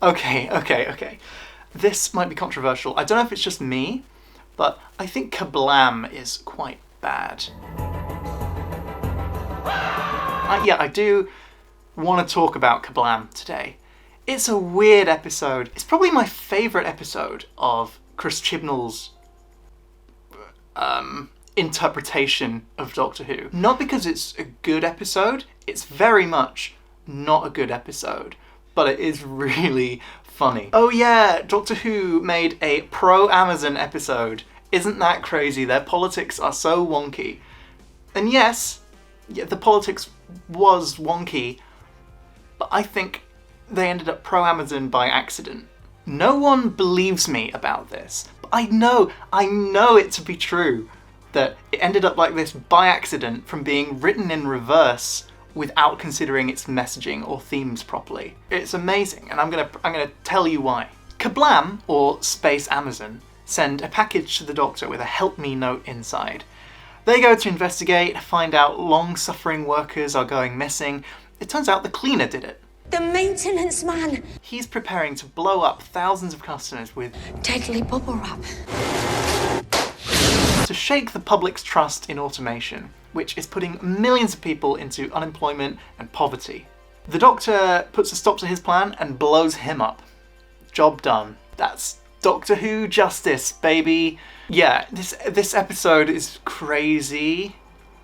Okay. This might be controversial. I don't know if it's just me, but I think Kerblam is quite bad. I do want to talk about Kerblam today. It's a weird episode. It's probably my favourite episode of Chris Chibnall's interpretation of Doctor Who. Not because it's a good episode, it's very much not a good episode, but it is really funny. Oh yeah, Doctor Who made a pro-Amazon episode. Isn't that crazy? Their politics are so wonky. And yes, the politics was wonky, but I think they ended up pro-Amazon by accident. No one believes me about this, but I know it to be true, that it ended up like this by accident from being written in reverse without considering its messaging or themes properly. It's amazing, and I'm gonna tell you why. Kerblam, or Space Amazon, send a package to the Doctor with a help me note inside. They go to investigate, find out long-suffering workers are going missing. It turns out the cleaner did it. The maintenance man! He's preparing to blow up thousands of customers with deadly bubble wrap. To shake the public's trust in automation, which is putting millions of people into unemployment and poverty. The Doctor puts a stop to his plan and blows him up. Job done. That's Doctor Who justice, baby. Yeah, this episode is crazy.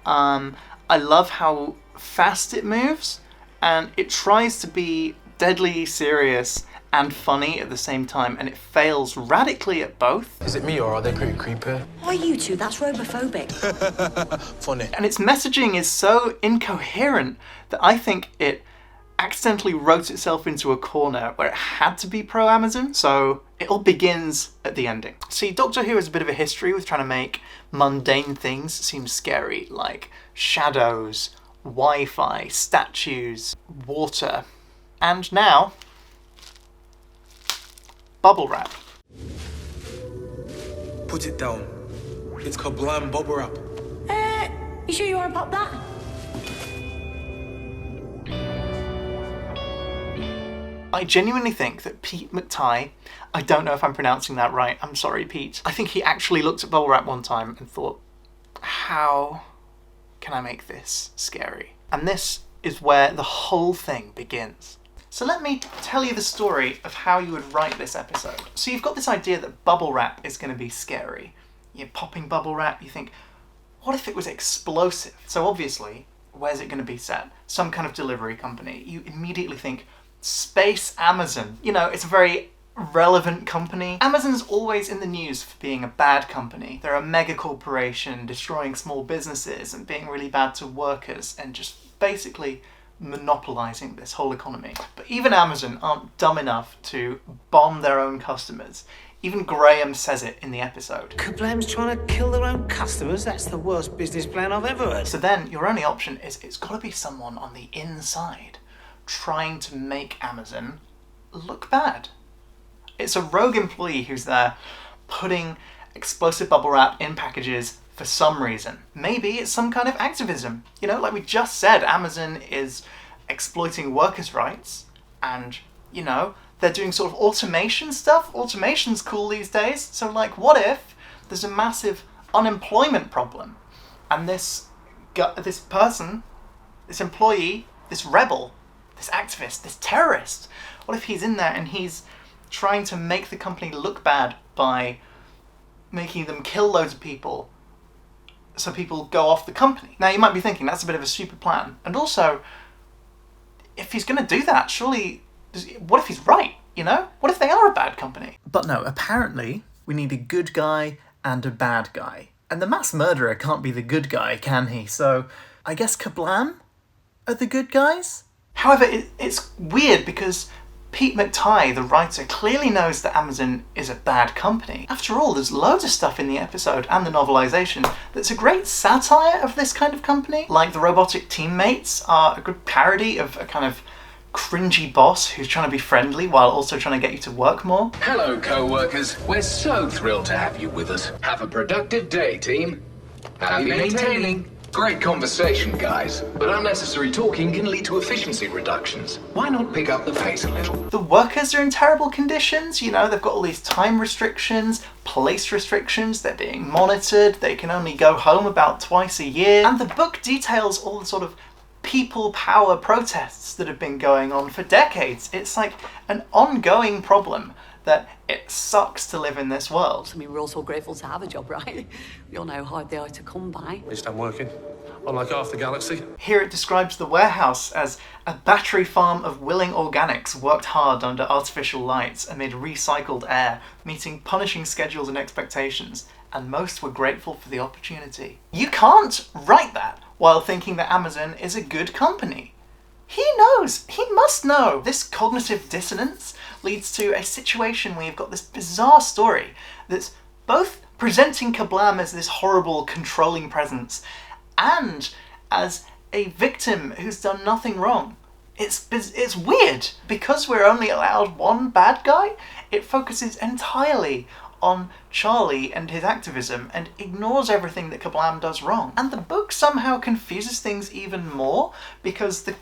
I love how fast it moves, and it tries to be deadly serious and funny at the same time, and it fails radically at both. Is it me or are they pretty creepy? Why you two? That's robophobic. Funny. And its messaging is so incoherent that I think it accidentally wrote itself into a corner where it had to be pro-Amazon, so it all begins at the ending. See, Doctor Who has a bit of a history with trying to make mundane things seem scary, like shadows, Wi-Fi, statues, water, and now bubble wrap. Put it down. It's Kerblam bubble wrap. You sure you want to pop that? I genuinely think that Pete McTighe, I don't know if I'm pronouncing that right, I'm sorry Pete, I think he actually looked at bubble wrap one time and thought, how can I make this scary? And this is where the whole thing begins. So let me tell you the story of how you would write this episode. So you've got this idea that bubble wrap is going to be scary. You're popping bubble wrap, you think, what if it was explosive? So obviously, where's it going to be set? Some kind of delivery company. You immediately think, Space Amazon. You know, it's a very relevant company. Amazon's always in the news for being a bad company. They're a mega corporation destroying small businesses and being really bad to workers and just basically monopolizing this whole economy. But even Amazon aren't dumb enough to bomb their own customers. Even Graham says it in the episode. Kerblam's trying to kill their own customers? That's the worst business plan I've ever heard. So then your only option is it's got to be someone on the inside trying to make Amazon look bad. It's a rogue employee who's there putting explosive bubble wrap in packages for some reason. Maybe it's some kind of activism. You know, like we just said, Amazon is exploiting workers' rights and, you know, they're doing sort of automation stuff. Automation's cool these days. So like, what if there's a massive unemployment problem and this person, this employee, this rebel, this activist, this terrorist, what if he's in there and he's trying to make the company look bad by making them kill loads of people so people go off the company? Now you might be thinking that's a bit of a stupid plan. And also, if he's going to do that, surely, what if he's right, you know? What if they are a bad company? But no, apparently we need a good guy and a bad guy. And the mass murderer can't be the good guy, can he? So I guess Kerblam are the good guys? However, it's weird because Pete McTighe, the writer, clearly knows that Amazon is a bad company. After all, there's loads of stuff in the episode and the novelisation that's a great satire of this kind of company. Like the robotic teammates are a good parody of a kind of cringy boss who's trying to be friendly while also trying to get you to work more. Hello, co-workers. We're so thrilled to have you with us. Have a productive day, team. Happy maintaining. Great conversation, guys. But unnecessary talking can lead to efficiency reductions. Why not pick up the pace a little? The workers are in terrible conditions, you know, they've got all these time restrictions, place restrictions, they're being monitored, they can only go home about twice a year. And the book details all the sort of people power protests that have been going on for decades. It's like an ongoing problem that it sucks to live in this world. I mean, we're all so grateful to have a job, right? We all know how hard they are to come by. At least I'm working. Unlike half the galaxy. Here it describes the warehouse as a battery farm of willing organics worked hard under artificial lights amid recycled air, meeting punishing schedules and expectations, and most were grateful for the opportunity. You can't write that while thinking that Amazon is a good company. He knows, he must know. This cognitive dissonance leads to a situation where you've got this bizarre story that's both presenting Kerblam as this horrible, controlling presence and as a victim who's done nothing wrong. It's weird. Because we're only allowed one bad guy, it focuses entirely on Charlie and his activism and ignores everything that Kerblam does wrong. And the book somehow confuses things even more because the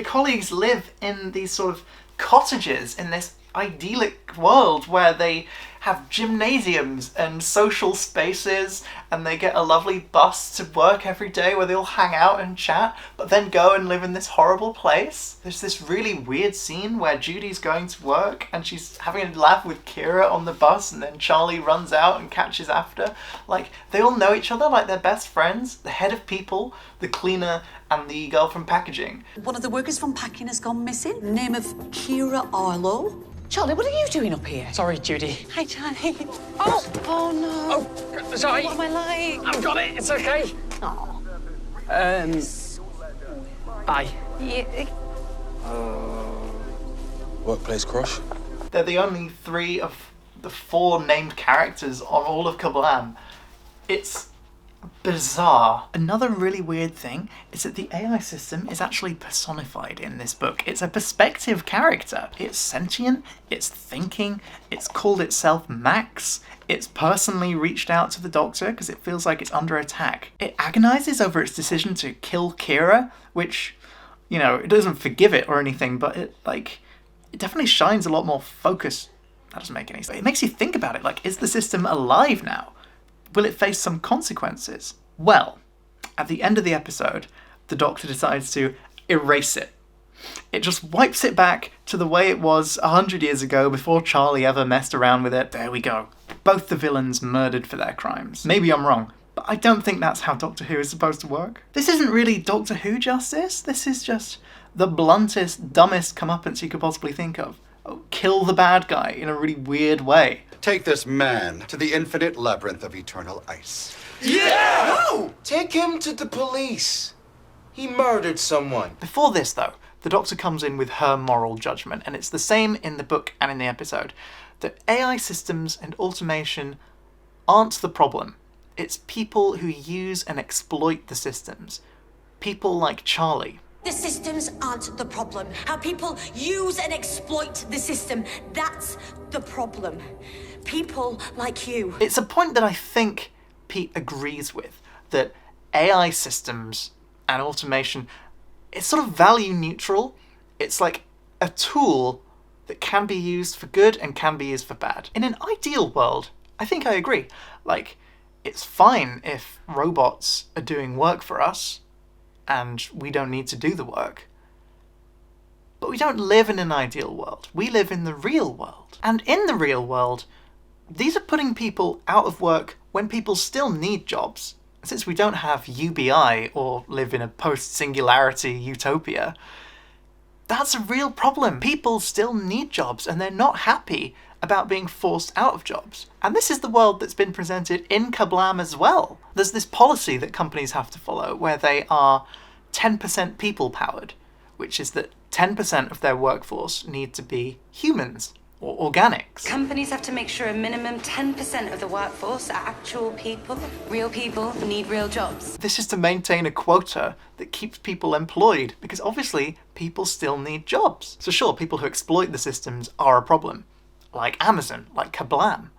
colleagues live in these sort of cottages in this idyllic world where they have gymnasiums and social spaces and they get a lovely bus to work every day where they all hang out and chat, but then go and live in this horrible place. There's this really weird scene where Judy's going to work and she's having a laugh with Kira on the bus and then Charlie runs out and catches after. Like, they all know each other like they're best friends. The head of people, the cleaner, and the girl from packaging. One of the workers from packing has gone missing. Name of Kira Arlo. Charlie, what are you doing up here? Sorry, Judy. Hi, Charlie. Oh no. Oh, sorry. What am I like? I've got it. It's okay. Oh. Bye. Yeah. Workplace crush. They're the only 3 of the 4 named characters on all of Kerblam. It's bizarre. Another really weird thing is that the AI system is actually personified in this book. It's a perspective character. It's sentient, it's thinking, it's called itself Max, it's personally reached out to the Doctor because it feels like it's under attack. It agonizes over its decision to kill Kira, which, you know, it doesn't forgive it or anything, but it definitely shines a lot more focus. That doesn't make any sense. It makes you think about it, like, is the system alive now? Will it face some consequences? Well, at the end of the episode, the Doctor decides to erase it. It just wipes it back to the way it was 100 years ago before Charlie ever messed around with it. There we go. Both the villains murdered for their crimes. Maybe I'm wrong, but I don't think that's how Doctor Who is supposed to work. This isn't really Doctor Who justice. This is just the bluntest, dumbest comeuppance you could possibly think of. Oh, kill the bad guy in a really weird way. Take this man to the infinite labyrinth of eternal ice. Yeah! No! Take him to the police. He murdered someone. Before this, though, the Doctor comes in with her moral judgment, and it's the same in the book and in the episode, that AI systems and automation aren't the problem. It's people who use and exploit the systems. People like Charlie. The systems aren't the problem. How people use and exploit the system, that's the problem. People like you. It's a point that I think Pete agrees with, that AI systems and automation, it's sort of value neutral. It's like a tool that can be used for good and can be used for bad. In an ideal world, I think I agree. Like, it's fine if robots are doing work for us and we don't need to do the work. But we don't live in an ideal world. We live in the real world. And in the real world, these are putting people out of work when people still need jobs. Since we don't have UBI or live in a post-singularity utopia, that's a real problem. People still need jobs and they're not happy about being forced out of jobs. And this is the world that's been presented in Kerblam as well. There's this policy that companies have to follow where they are 10% people-powered, which is that 10% of their workforce need to be humans or organics. Companies have to make sure a minimum 10% of the workforce are actual people who need real jobs. This is to maintain a quota that keeps people employed, because obviously people still need jobs. So sure, people who exploit the systems are a problem, like Amazon, like Kerblam.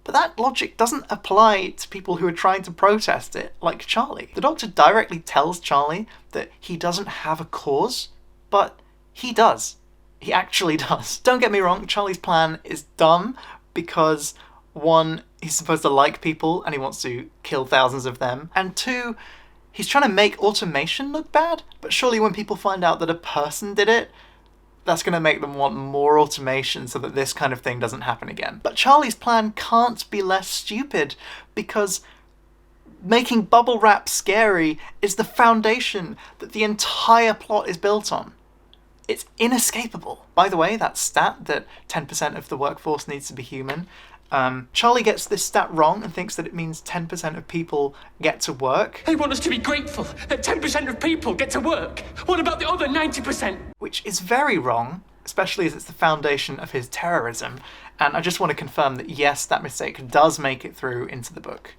But that logic doesn't apply to people who are trying to protest it, like Charlie. The Doctor directly tells Charlie that he doesn't have a cause, but he does. He actually does. Don't get me wrong, Charlie's plan is dumb because, one, he's supposed to like people and he wants to kill thousands of them, and two, he's trying to make automation look bad, but surely when people find out that a person did it, that's going to make them want more automation so that this kind of thing doesn't happen again. But Charlie's plan can't be less stupid, because making bubble wrap scary is the foundation that the entire plot is built on. It's inescapable. By the way, that stat that 10% of the workforce needs to be human, Charlie gets this stat wrong and thinks that it means 10% of people get to work. They want us to be grateful that 10% of people get to work. What about the other 90%? Which is very wrong, especially as it's the foundation of his terrorism. And I just want to confirm that yes, that mistake does make it through into the book.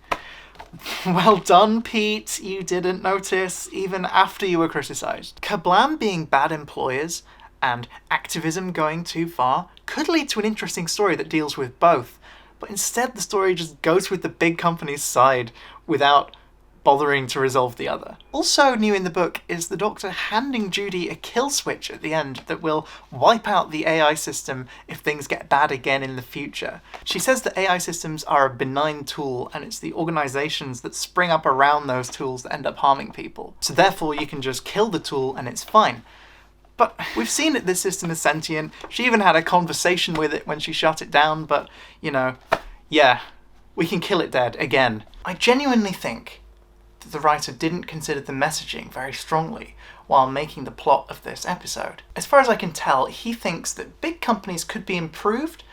Well done, Pete. You didn't notice, even after you were criticised. Kerblam being bad employers and activism going too far could lead to an interesting story that deals with both, but instead the story just goes with the big company's side without bothering to resolve the other. Also new in the book is the Doctor handing Judy a kill switch at the end that will wipe out the AI system if things get bad again in the future. She says that AI systems are a benign tool and it's the organisations that spring up around those tools that end up harming people. So therefore you can just kill the tool and it's fine. But we've seen that this system is sentient. She even had a conversation with it when she shut it down, but, you know, yeah, we can kill it dead again. I genuinely think that the writer didn't consider the messaging very strongly while making the plot of this episode. As far as I can tell, he thinks that big companies could be improved,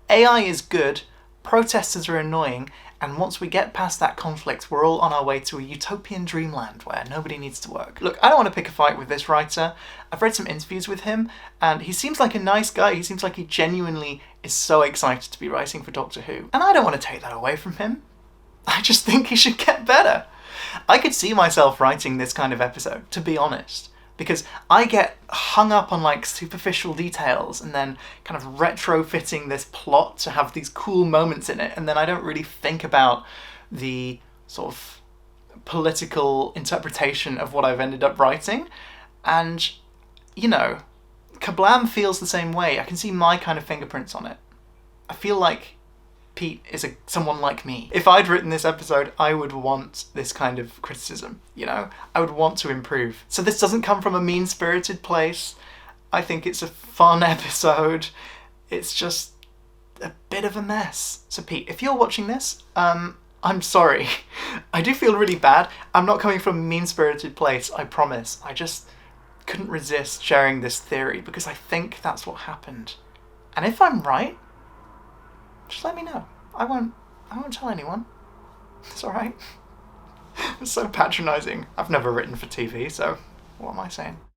AI is good, protesters are annoying, and once we get past that conflict, we're all on our way to a utopian dreamland where nobody needs to work. Look, I don't want to pick a fight with this writer. I've read some interviews with him, and he seems like a nice guy. He seems like he genuinely is so excited to be writing for Doctor Who. And I don't want to take that away from him. I just think he should get better. I could see myself writing this kind of episode, to be honest, because I get hung up on like superficial details and then kind of retrofitting this plot to have these cool moments in it, and then I don't really think about the sort of political interpretation of what I've ended up writing. And, you know, Kerblam feels the same way. I can see my kind of fingerprints on it. I feel like Pete is someone like me. If I'd written this episode, I would want this kind of criticism, you know? I would want to improve. So this doesn't come from a mean-spirited place. I think it's a fun episode. It's just a bit of a mess. So Pete, if you're watching this, I'm sorry. I do feel really bad. I'm not coming from a mean-spirited place, I promise. I just couldn't resist sharing this theory because I think that's what happened. And if I'm right, just let me know. I won't tell anyone. It's alright. It's so patronising. I've never written for TV, so what am I saying?